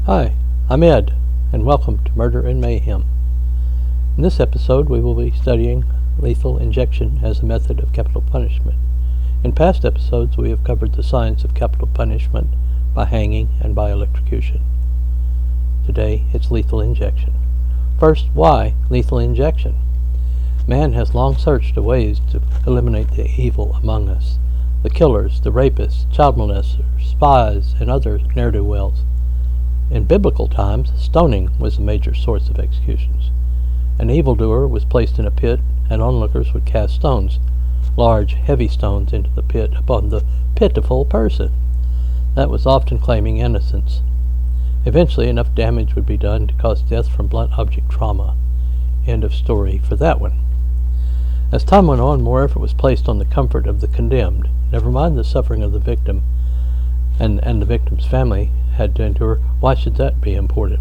Hi, I'm Ed, and welcome to Murder and Mayhem. In this episode, we will be studying lethal injection as a method of capital punishment. In past episodes, we have covered the science of capital punishment by hanging and by electrocution. Today, it's lethal injection. First, why lethal injection? Man has long searched for ways to eliminate the evil among us. The killers, the rapists, child molesters, spies, and other ne'er-do-wells. In biblical times, stoning was a major source of executions. An evildoer was placed in a pit, and onlookers would cast stones, large, heavy stones, into the pit upon the pitiful person. That was often claiming innocence. Eventually, enough damage would be done to cause death from blunt object trauma. End of story for that one. As time went on, more effort was placed on the comfort of the condemned. Never mind the suffering of the victim and the victim's family had to endure. Why should that be important?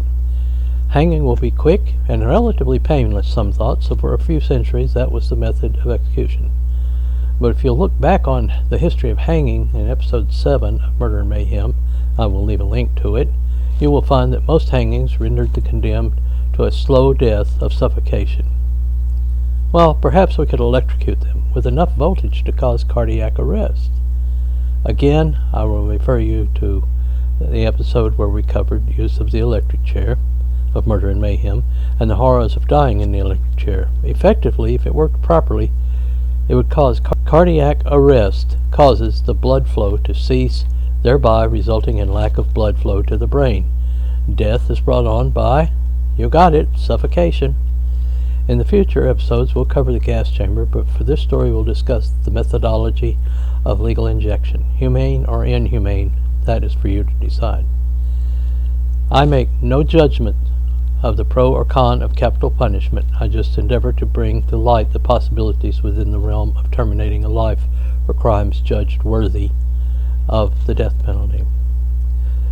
Hanging will be quick and relatively painless, some thought, so for a few centuries that was the method of execution. But if you'll look back on the history of hanging in episode 7 of Murder and Mayhem, I will leave a link to it, you will find that most hangings rendered the condemned to a slow death of suffocation. Well, perhaps we could electrocute them with enough voltage to cause cardiac arrest. Again, I will refer you to the episode where we covered use of the electric chair of Murder and Mayhem and the horrors of dying in the electric chair. Effectively, if it worked properly, it would cause cardiac arrest, causes the blood flow to cease, thereby resulting in lack of blood flow to the brain. Death is brought on by, you got it, suffocation. In the future episodes, we'll cover the gas chamber, but for this story, we'll discuss the methodology of lethal injection. Humane or inhumane, that is for you to decide. I make no judgment of the pro or con of capital punishment. I just endeavor to bring to light the possibilities within the realm of terminating a life for crimes judged worthy of the death penalty.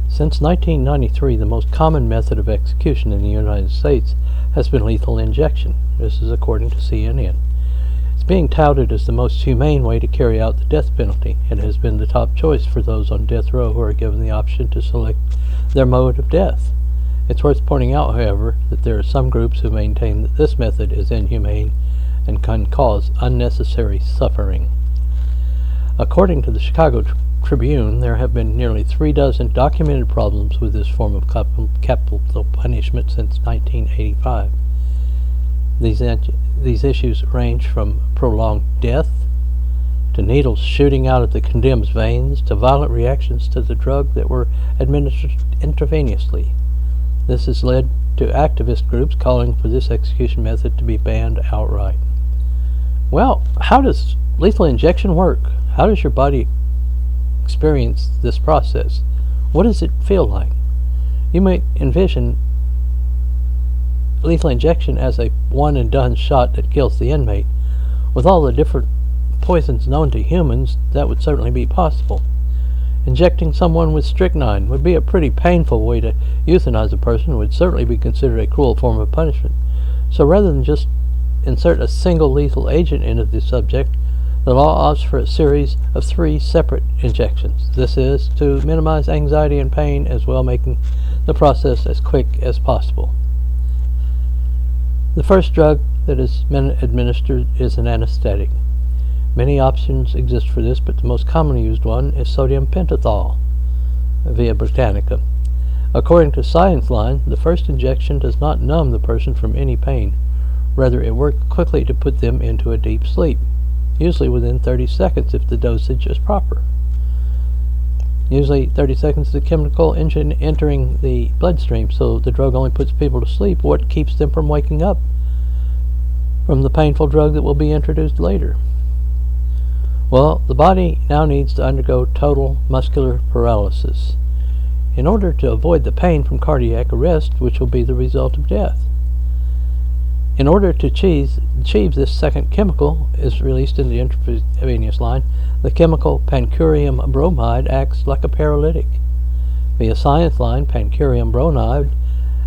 Since 1993, the most common method of execution in the United States has been lethal injection. This is according to CNN. It's being touted as the most humane way to carry out the death penalty. It has been the top choice for those on death row who are given the option to select their mode of death. It's worth pointing out, however, that there are some groups who maintain that this method is inhumane and can cause unnecessary suffering. According to the Chicago Tribune, there have been nearly 36 documented problems with this form of capital punishment since 1985. These issues range from prolonged death, to needles shooting out of the condemned's veins, to violent reactions to the drug that were administered intravenously. This has led to activist groups calling for this execution method to be banned outright. Well, how does lethal injection work? How does your body experience this process? What does it feel like? You might envision lethal injection as a one-and-done shot that kills the inmate. With all the different poisons known to humans, that would certainly be possible. Injecting someone with strychnine would be a pretty painful way to euthanize a person and would certainly be considered a cruel form of punishment. So rather than just insert a single lethal agent into the subject, the law opts for a series of 3 separate injections. This is to minimize anxiety and pain, as well making the process as quick as possible. The first drug that is administered is an anesthetic. Many options exist for this, but the most commonly used one is sodium pentothal via Britannica. According to Science Line, the first injection does not numb the person from any pain. Rather, it works quickly to put them into a deep sleep, usually within 30 seconds if the dosage is proper. Usually 30 seconds is the chemical engine entering the bloodstream, so the drug only puts people to sleep. What keeps them from waking up from the painful drug that will be introduced later? Well, the body now needs to undergo total muscular paralysis in order to avoid the pain from cardiac arrest, which will be the result of death. In order to achieve this second chemical is released in the intravenous line, the chemical pancurium bromide acts like a paralytic. Via Science Line, pancurium bromide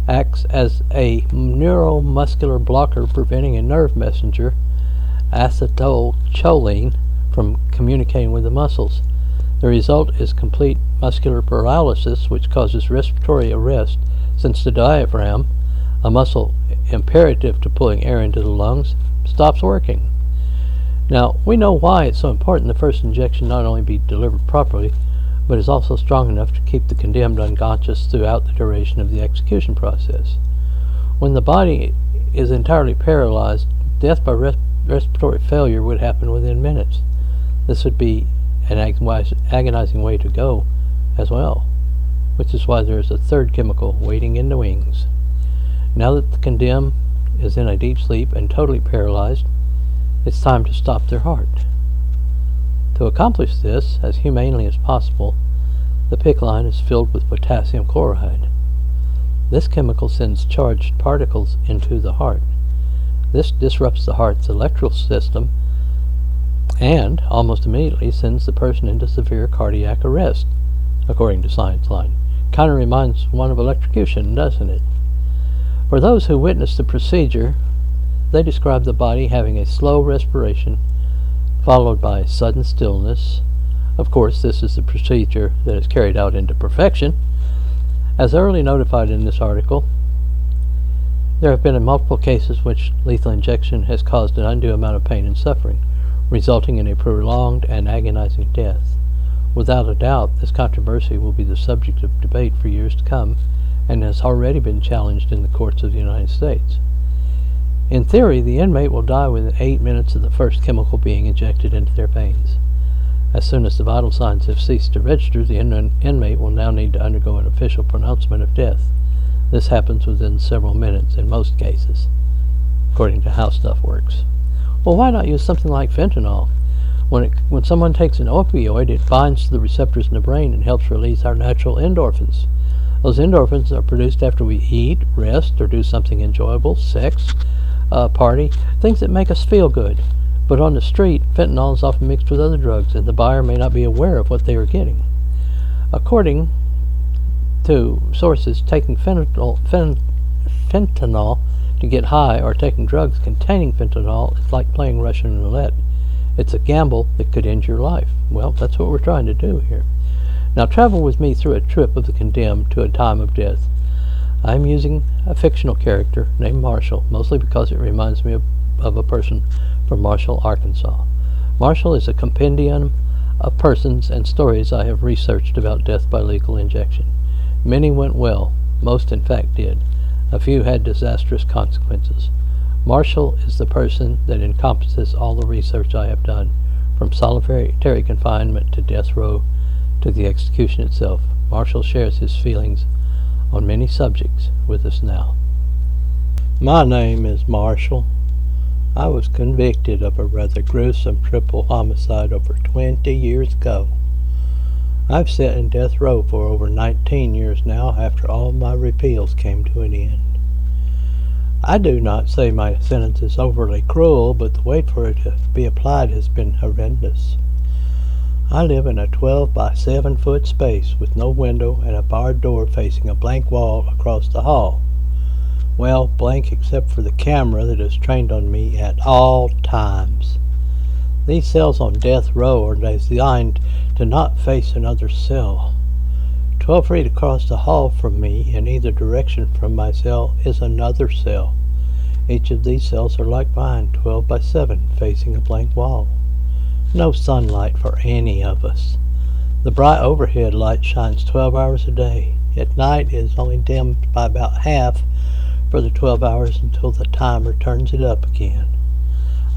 acts as a neuromuscular blocker, preventing a nerve messenger, acetylcholine, from communicating with the muscles. The result is complete muscular paralysis, which causes respiratory arrest, since the diaphragm, a muscle imperative to pulling air into the lungs, stops working. Now, we know why it's so important the first injection not only be delivered properly, but is also strong enough to keep the condemned unconscious throughout the duration of the execution process. When the body is entirely paralyzed, death by respiratory failure would happen within minutes. This would be an agonizing way to go as well, which is why there is a third chemical waiting in the wings. Now that the condemned is in a deep sleep and totally paralyzed, it's time to stop their heart. To accomplish this as humanely as possible, the PICC line is filled with potassium chloride. This chemical sends charged particles into the heart. This disrupts the heart's electrical system and almost immediately sends the person into severe cardiac arrest, according to Science Line. Kind of reminds one of electrocution, doesn't it? For those who witnessed the procedure, they describe the body having a slow respiration followed by sudden stillness. Of course, this is the procedure that is carried out into perfection. As early notified in this article, there have been multiple cases which lethal injection has caused an undue amount of pain and suffering, resulting in a prolonged and agonizing death. Without a doubt, this controversy will be the subject of debate for years to come, and has already been challenged in the courts of the United States. In theory, the inmate will die within 8 minutes of the first chemical being injected into their veins. As soon as the vital signs have ceased to register, the inmate will now need to undergo an official pronouncement of death. This happens within several minutes in most cases, according to how stuff works. Well, why not use something like fentanyl? When someone takes an opioid, it binds to the receptors in the brain and helps release our natural endorphins. Those endorphins are produced after we eat, rest, or do something enjoyable, sex, party, things that make us feel good. But on the street, fentanyl is often mixed with other drugs, and the buyer may not be aware of what they are getting. According to sources, taking fentanyl to get high or taking drugs containing fentanyl is like playing Russian roulette. It's a gamble that could end your life. Well, that's what we're trying to do here. Now, travel with me through a trip of the condemned to a time of death. I'm using a fictional character named Marshall, mostly because it reminds me of a person from Marshall, Arkansas. Marshall is a compendium of persons and stories I have researched about death by lethal injection. Many went well, most in fact did. A few had disastrous consequences. Marshall is the person that encompasses all the research I have done, from solitary confinement to death row to the execution itself. Marshall shares his feelings on many subjects with us now. My name is Marshall. I was convicted of a rather gruesome triple homicide over 20 years ago. I've sat in death row for over 19 years now after all my repeals came to an end. I do not say my sentence is overly cruel, but the wait for it to be applied has been horrendous. I live in a 12 by 7 foot space with no window and a barred door facing a blank wall across the hall. Well, blank except for the camera that is trained on me at all times. These cells on death row are designed to not face another cell. 12 feet across the hall from me in either direction from my cell is another cell. Each of these cells are like mine, 12 by 7, facing a blank wall. No sunlight for any of us. The bright overhead light shines 12 hours a day. At night it is only dimmed by about half for the 12 hours until the timer turns it up again.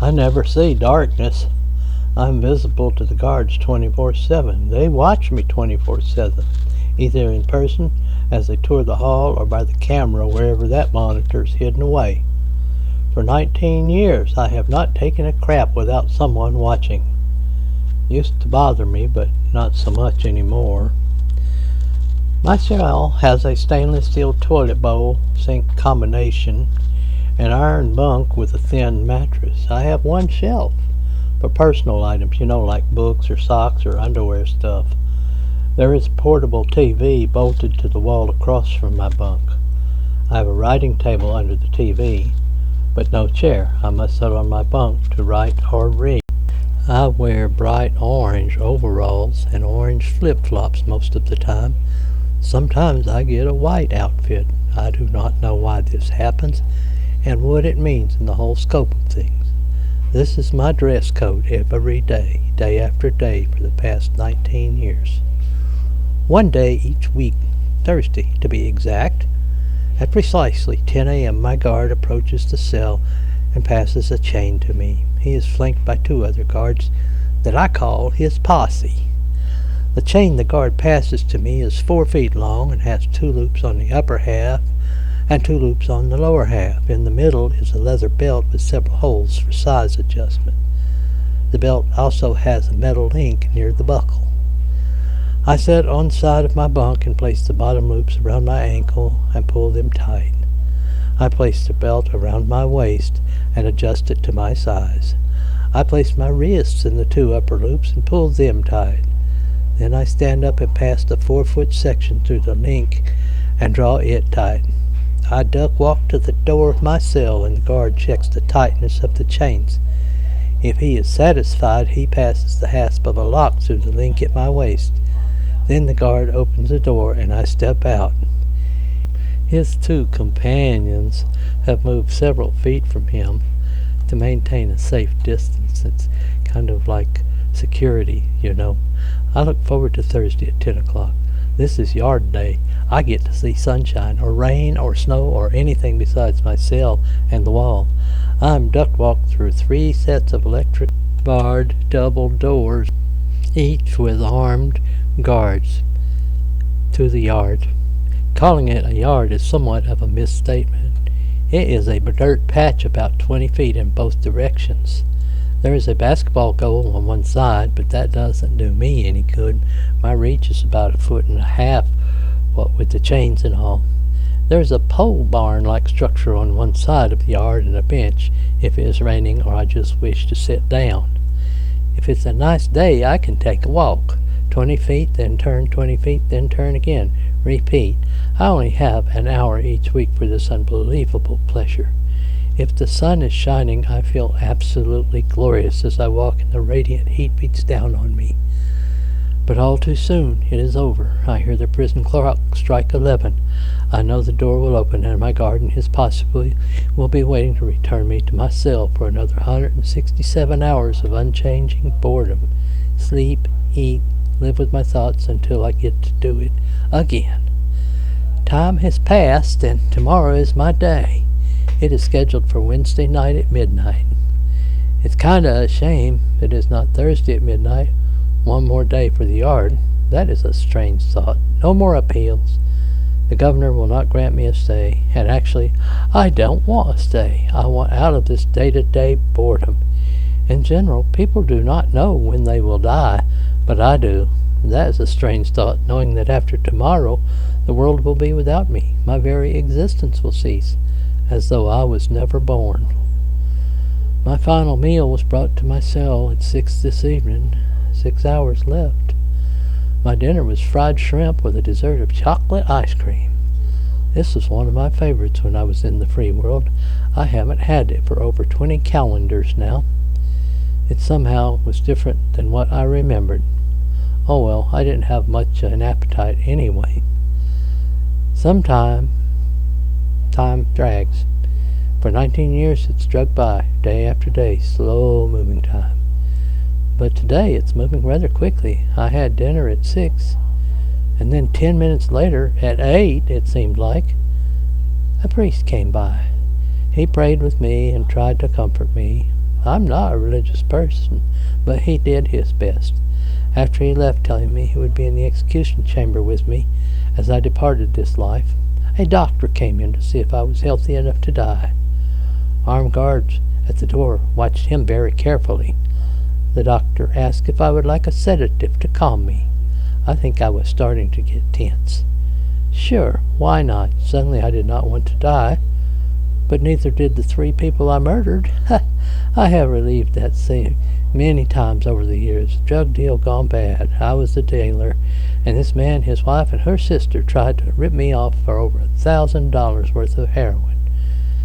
I never see darkness. I'm visible to the guards 24/7. They watch me 24/7, either in person as they tour the hall or by the camera wherever that monitor is hidden away. For 19 years I have not taken a crap without someone watching. Used to bother me, but not so much anymore. My cell has a stainless steel toilet bowl, sink combination, an iron bunk with a thin mattress. I have one shelf for personal items, like books or socks or underwear stuff. There is a portable TV bolted to the wall across from my bunk. I have a writing table under the TV, but no chair. I must sit on my bunk to write or read. I wear bright orange overalls and orange flip-flops most of the time. Sometimes I get a white outfit. I do not know why this happens and what it means in the whole scope of things. This is my dress code every day, day after day for the past 19 years. One day each week, Thursday to be exact, at precisely 10 a.m. my guard approaches the cell and passes a chain to me. He is flanked by 2 other guards that I call his posse. The chain the guard passes to me is 4 feet long and has 2 loops on the upper half and 2 loops on the lower half. In the middle is a leather belt with several holes for size adjustment. The belt also has a metal link near the buckle. I sit on the side of my bunk and place the bottom loops around my ankle and pull them tight. I place the belt around my waist and adjust it to my size. I place my wrists in the 2 upper loops and pull them tight. Then I stand up and pass the 4-foot section through the link and draw it tight. I duck walk to the door of my cell and the guard checks the tightness of the chains. If he is satisfied, he passes the hasp of a lock through the link at my waist. Then the guard opens the door and I step out. His 2 companions have moved several feet from him to maintain a safe distance. It's kind of like security, you know. I look forward to Thursday at 10 o'clock. This is yard day. I get to see sunshine or rain or snow or anything besides my cell and the wall. I'm duck walked through 3 sets of electric barred double doors, each with armed guards, to the yard. Calling it a yard is somewhat of a misstatement. It is a dirt patch about 20 feet in both directions. There is a basketball goal on one side, but that doesn't do me any good. My reach is about 1.5 feet, what with the chains and all. There is a pole barn-like structure on one side of the yard and a bench if it is raining or I just wish to sit down. If it's a nice day, I can take a walk. 20 feet, then turn 20 feet, then turn again. Repeat. I only have an hour each week for this unbelievable pleasure. If the sun is shining, I feel absolutely glorious as I walk and the radiant heat beats down on me. But all too soon it is over. I hear the prison clock strike 11. I know the door will open and my guard and his posse will be waiting to return me to my cell for another 167 hours of unchanging boredom. Sleep, eat, live with my thoughts until I get to do it again. Time has passed and tomorrow is my day. It is scheduled for Wednesday night at midnight. It's kinda a shame it is not Thursday at midnight. One more day for the yard. That is a strange thought. No more appeals. The governor will not grant me a stay, and actually, I don't want a stay. I want out of this day-to-day boredom. In general, people do not know when they will die, but I do. That is a strange thought, knowing that after tomorrow the world will be without me. My very existence will cease, as though I was never born. My final meal was brought to my cell at 6 this evening. 6 hours left. My dinner was fried shrimp with a dessert of chocolate ice cream. This was one of my favorites when I was in the free world. I haven't had it for over 20 calendars now. It somehow was different than what I remembered. Oh well, I didn't have much an appetite anyway. Time drags. For 19 years it's dragged by, day after day, slow-moving time. But today it's moving rather quickly. I had dinner at 6, and then 10 minutes later, at 8 it seemed like, a priest came by. He prayed with me and tried to comfort me. I'm not a religious person, but he did his best. After he left, telling me he would be in the execution chamber with me as I departed this life, a doctor came in to see if I was healthy enough to die. Armed guards at the door watched him very carefully. The doctor asked if I would like a sedative to calm me. I think I was starting to get tense. Sure, why not? Suddenly I did not want to die, but neither did the 3 people I murdered. I have relieved that scene many times over the years. Drug deal gone bad. I was the dealer, and this man, his wife, and her sister tried to rip me off for over $1,000 worth of heroin.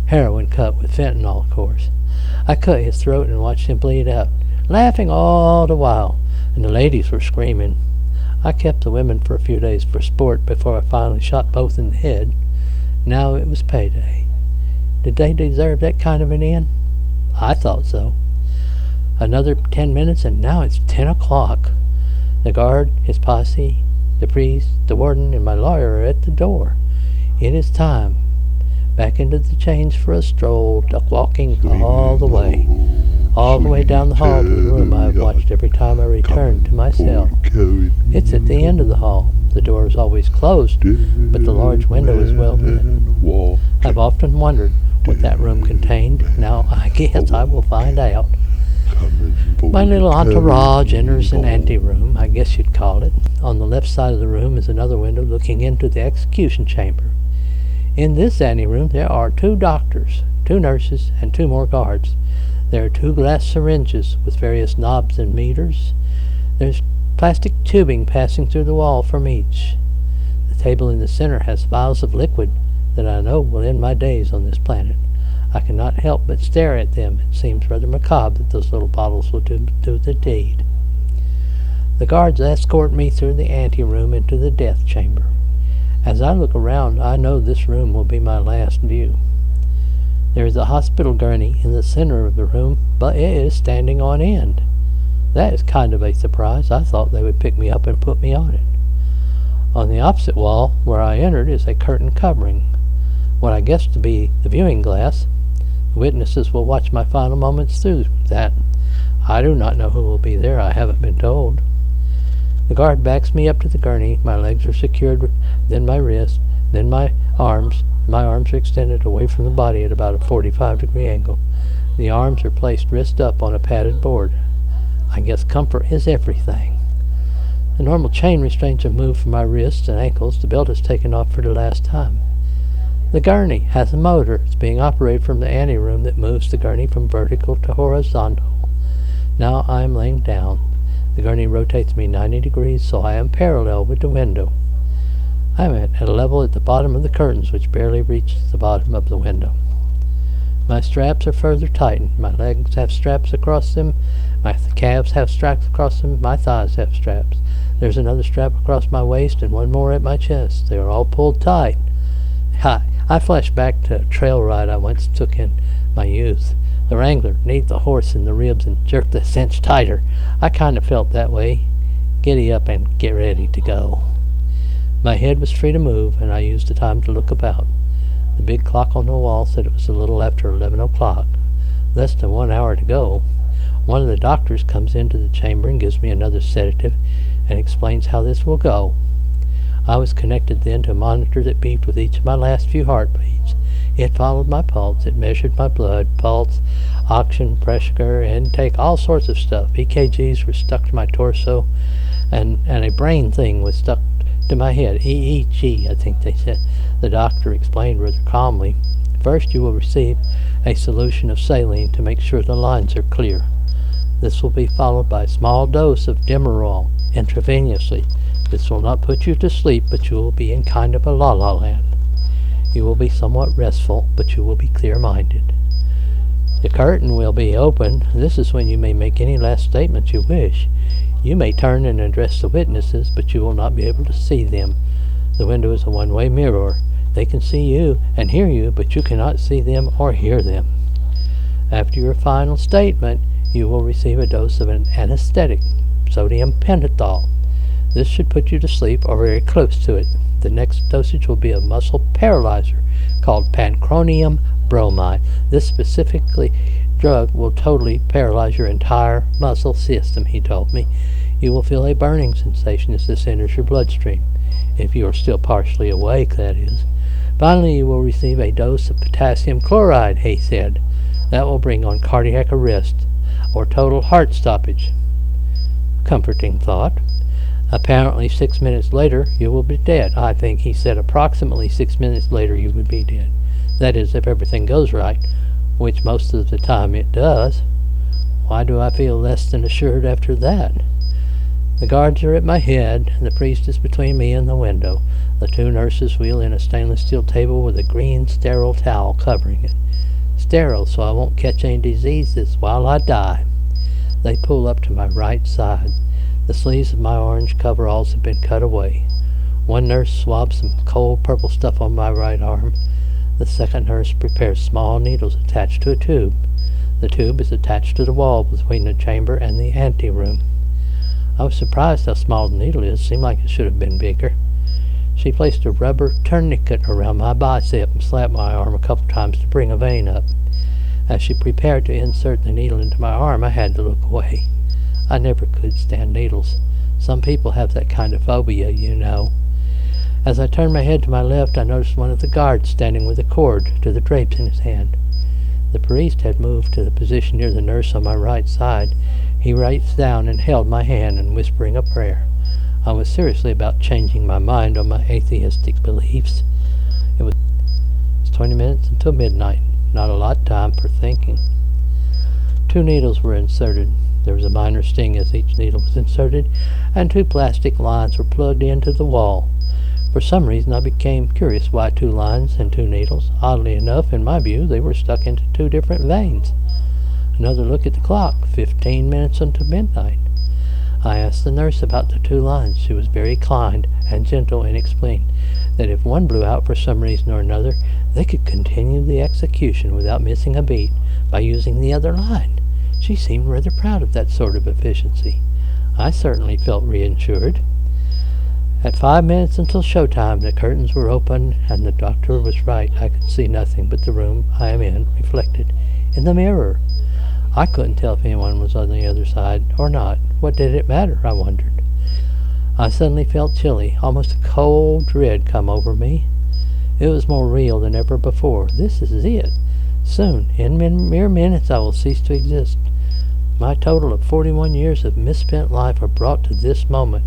Heroin cut with fentanyl, of course. I cut his throat and watched him bleed out. laughing all the while, and the ladies were screaming. I kept the women for a few days for sport before I finally shot both in the head. Now it was payday. Did they deserve that kind of an end? I thought so. Another 10 minutes, and now it's 10 o'clock. The guard, his posse, the priest, the warden, and my lawyer are at the door. It is time. Back into the chains for a stroll, duck walking all the way down the hall to the room I have watched every time I return to my cell. It's at the end of the hall. The door is always closed, but the large window is well lit. I've often wondered what that room contained. Now I guess I will find out. My little entourage enters an anteroom, I guess you'd call it. On the left side of the room is another window looking into the execution chamber. In this anteroom there are 2 doctors, 2 nurses, and 2 more guards. There are 2 glass syringes with various knobs and meters. There's plastic tubing passing through the wall from each. The table in the center has vials of liquid that I know will end my days on this planet. I cannot help but stare at them. It seems rather macabre that those little bottles will do the deed. The guards escort me through the anteroom into the death chamber. As I look around, I know this room will be my last view. There is a hospital gurney in the center of the room, but it is standing on end. That is kind of a surprise. I thought they would pick me up and put me on it. On the opposite wall, where I entered, is a curtain covering what I guess to be the viewing glass. The witnesses will watch my final moments through that. I do not know who will be there. I haven't been told. The guard backs me up to the gurney. My legs are secured, then my wrists, then my arms. My arms are extended away from the body at about a 45-degree angle. The arms are placed wrist up on a padded board. I guess comfort is everything. The normal chain restraints are moved from my wrists and ankles. The belt is taken off for the last time. The gurney has a motor. It's being operated from the anteroom that moves the gurney from vertical to horizontal. Now I am laying down. The gurney rotates me 90 degrees, so I am parallel with the window. I am at a level at the bottom of the curtains, which barely reaches the bottom of the window. My straps are further tightened. My legs have straps across them. My calves have straps across them. My thighs have straps. There's another strap across my waist and one more at my chest. They are all pulled tight. I flash back to a trail ride I once took in my youth. The wrangler kneed the horse in the ribs and jerked the cinch tighter. I kind of felt that way. Giddy up and get ready to go. My head was free to move, and I used the time to look about. The big clock on the wall said it was a little after 11 o'clock. Less than 1 hour to go. One of the doctors comes into the chamber and gives me another sedative and explains how this will go. I was connected then to a monitor that beeped with each of my last few heartbeats. It followed my pulse. It measured my blood, pulse, oxygen, pressure, intake, all sorts of stuff. EKGs were stuck to my torso, and a brain thing was stuck to my head. EEG, I think they said. The doctor explained rather calmly. First, you will receive a solution of saline to make sure the lines are clear. This will be followed by a small dose of Demerol intravenously. This will not put you to sleep, but you will be in kind of a la-la land. You will be somewhat restful, but you will be clear-minded. The curtain will be open. This is when you may make any last statements you wish. You may turn and address the witnesses, but you will not be able to see them. The window is a one-way mirror. They can see you and hear you, but you cannot see them or hear them. After your final statement, you will receive a dose of an anesthetic, sodium pentothal. This should put you to sleep or very close to it. The next dosage will be a muscle paralyzer called pancronium bromide. This specifically drug will totally paralyze your entire muscle system, he told me. You will feel a burning sensation as this enters your bloodstream. If you are still partially awake, that is. Finally, you will receive a dose of potassium chloride, he said. That will bring on cardiac arrest or total heart stoppage. Comforting thought. Apparently 6 minutes later, you will be dead. I think he said approximately 6 minutes later you would be dead. That is, if everything goes right, which most of the time it does. Why do I feel less than assured after that? The guards are at my head, and the priest is between me and the window. The 2 nurses wheel in a stainless steel table with a green sterile towel covering it. Sterile, so I won't catch any diseases while I die. They pull up to my right side. The sleeves of my orange coveralls have been cut away. One nurse swabs some cold purple stuff on my right arm. The second nurse prepares small needles attached to a tube. The tube is attached to the wall between the chamber and the anteroom. I was surprised how small the needle is. Seemed like it should have been bigger. She placed a rubber tourniquet around my bicep and slapped my arm a couple times to bring a vein up. As she prepared to insert the needle into my arm, I had to look away. I never could stand needles. Some people have that kind of phobia, you know. As I turned my head to my left, I noticed one of the guards standing with a cord to the drapes in his hand. The priest had moved to the position near the nurse on my right side. He reached down and held my hand and whispering a prayer. I was seriously about changing my mind on my atheistic beliefs. It was 20 minutes until midnight. Not a lot of time for thinking. 2 needles were inserted. There was a minor sting as each needle was inserted, and 2 plastic lines were plugged into the wall. For some reason I became curious why 2 lines and 2 needles. Oddly enough, in my view, they were stuck into 2 different veins. Another look at the clock, 15 minutes until midnight. I asked the nurse about the 2 lines. She was very kind and gentle and explained that if one blew out for some reason or another, they could continue the execution without missing a beat by using the other line. She seemed rather proud of that sort of efficiency. I certainly felt reassured. At 5 minutes until showtime, the curtains were open, and the doctor was right. I could see nothing but the room I am in reflected in the mirror. I couldn't tell if anyone was on the other side or not. What did it matter, I wondered. I suddenly felt chilly, almost a cold dread come over me. It was more real than ever before. This is it. Soon, in mere minutes, I will cease to exist. My total of 41 years of misspent life are brought to this moment.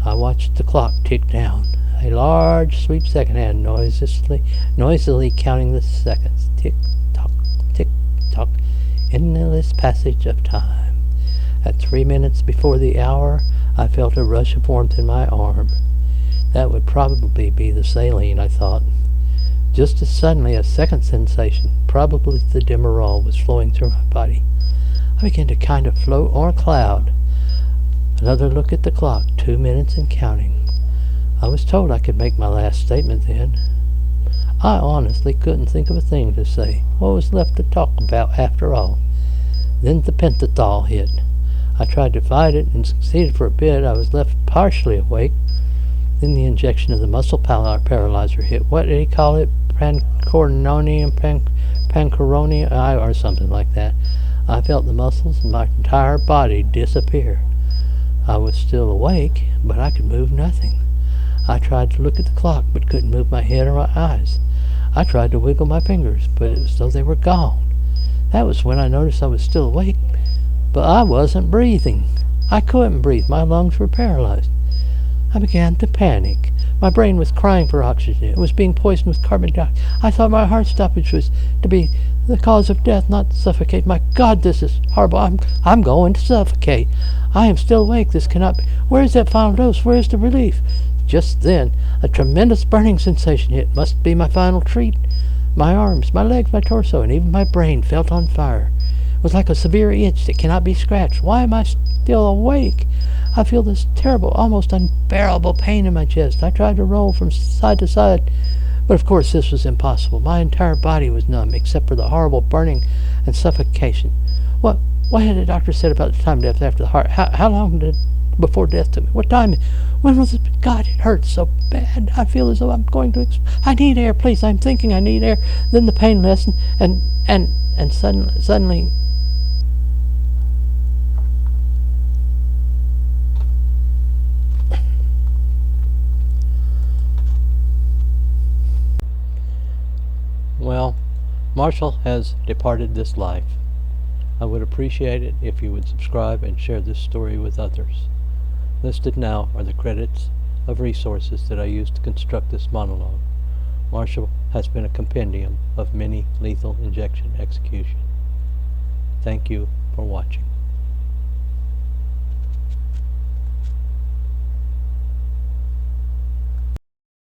I watched the clock tick down. A large, sweep second hand noisily counting the seconds. Tick tock, tick tock, endless passage of time. At 3 minutes before the hour, I felt a rush of warmth in my arm. That would probably be the saline, I thought. Just as suddenly, a second sensation, probably the Demerol, was flowing through my body. I began to kind of float on a cloud. Another look at the clock, 2 minutes and counting. I was told I could make my last statement then. I honestly couldn't think of a thing to say. What was left to talk about after all? Then the pentothal hit. I tried to fight it and succeeded for a bit. I was left partially awake. Then the injection of the muscle paralyzer hit. What did he call it? Pancuronium, or something like that. I felt the muscles in my entire body disappear. I was still awake, but I could move nothing. I tried to look at the clock, but couldn't move my head or my eyes. I tried to wiggle my fingers, but it was as though they were gone. That was when I noticed I was still awake, but I wasn't breathing. I couldn't breathe. My lungs were paralyzed. I began to panic. My brain was crying for oxygen. It was being poisoned with carbon dioxide. I thought my heart stoppage was to be the cause of death, not suffocate. My God, this is horrible. I'm going to suffocate. I am still awake. This cannot be. Where is that final dose? Where is the relief? Just then, a tremendous burning sensation hit. Must be my final treat. My arms, my legs, my torso, and even my brain felt on fire. It was like a severe itch that cannot be scratched. Why am I still awake? I feel this terrible, almost unbearable pain in my chest. I tried to roll from side to side, but of course this was impossible. My entire body was numb, except for the horrible burning and suffocation. What had the doctor said about the time of death after the heart? How long before death took me? What time? When was it? God, it hurts so bad. I feel as though I'm going to I need air, please. I'm thinking I need air. Then the pain lessened, and suddenly Well, Marshall has departed this life. I would appreciate it if you would subscribe and share this story with others. Listed now are the credits of resources that I used to construct this monologue. Marshall has been a compendium of many lethal injection executions. Thank you for watching.